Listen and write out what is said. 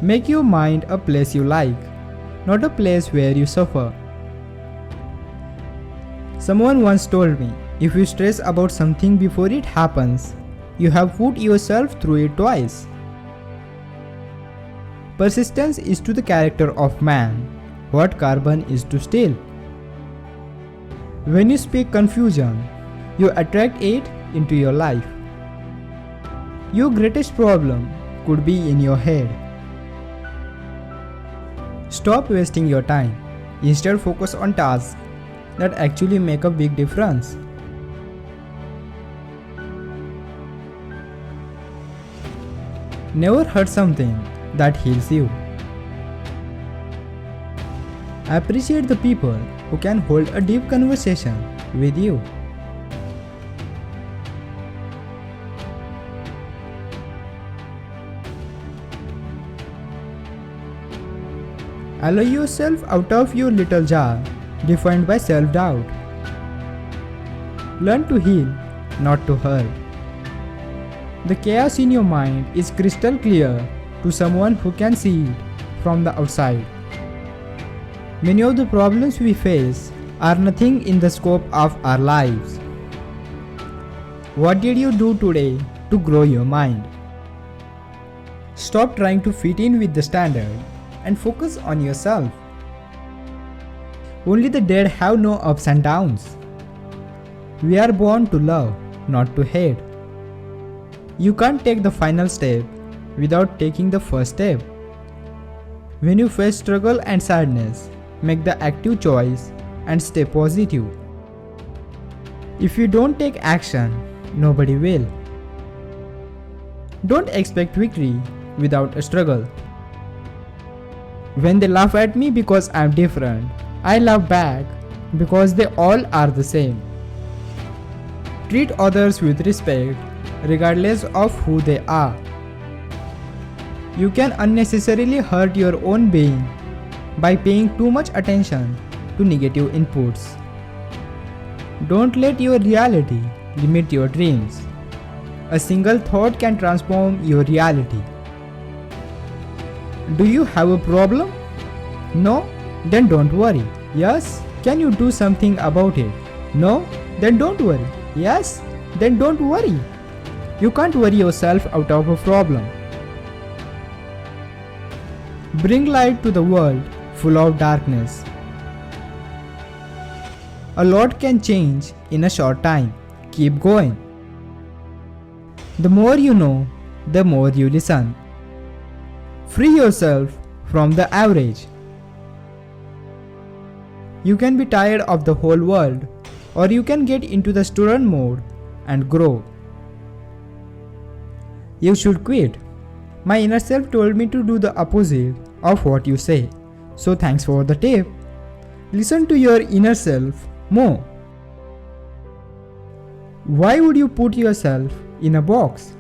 Make your mind a place you like, not a place where you suffer. Someone once told me, if you stress about something before it happens, you have put yourself through it twice. Persistence is to the character of man what carbon is to steel. When you speak confusion, you attract it into your life. Your greatest problem could be in your head. Stop wasting your time. Instead, focus on tasks that actually make a big difference. Never hurt something that heals you. Appreciate the people who can hold a deep conversation with you. Allow yourself out of your little jar defined by self-doubt. Learn to heal, not to hurt. The chaos in your mind is crystal clear to someone who can see it from the outside. Many of the problems we face are nothing in the scope of our lives. What did you do today to grow your mind? Stop trying to fit in with the standard and focus on yourself. Only the dead have no ups and downs. We are born to love, not to hate. You can't take the final step without taking the first step. When you face struggle and sadness, make the active choice and stay positive. If you don't take action, nobody will. Don't expect victory without a struggle. When they laugh at me because I'm different, I laugh back because they all are the same. Treat others with respect regardless of who they are. You can unnecessarily hurt your own being by paying too much attention to negative inputs. Don't let your reality limit your dreams. A single thought can transform your reality. Do you have a problem? No? Then don't worry. Yes? Can you do something about it? No? Then don't worry. Yes? Then don't worry. You can't worry yourself out of a problem. Bring light to the world full of darkness. A lot can change in a short time. Keep going. The more you know, the more you listen. Free yourself from the average. You can be tired of the whole world, or you can get into the student mode and grow. You should quit. My inner self told me to do the opposite of what you say. So thanks for the tip. Listen to your inner self more. Why would you put yourself in a box?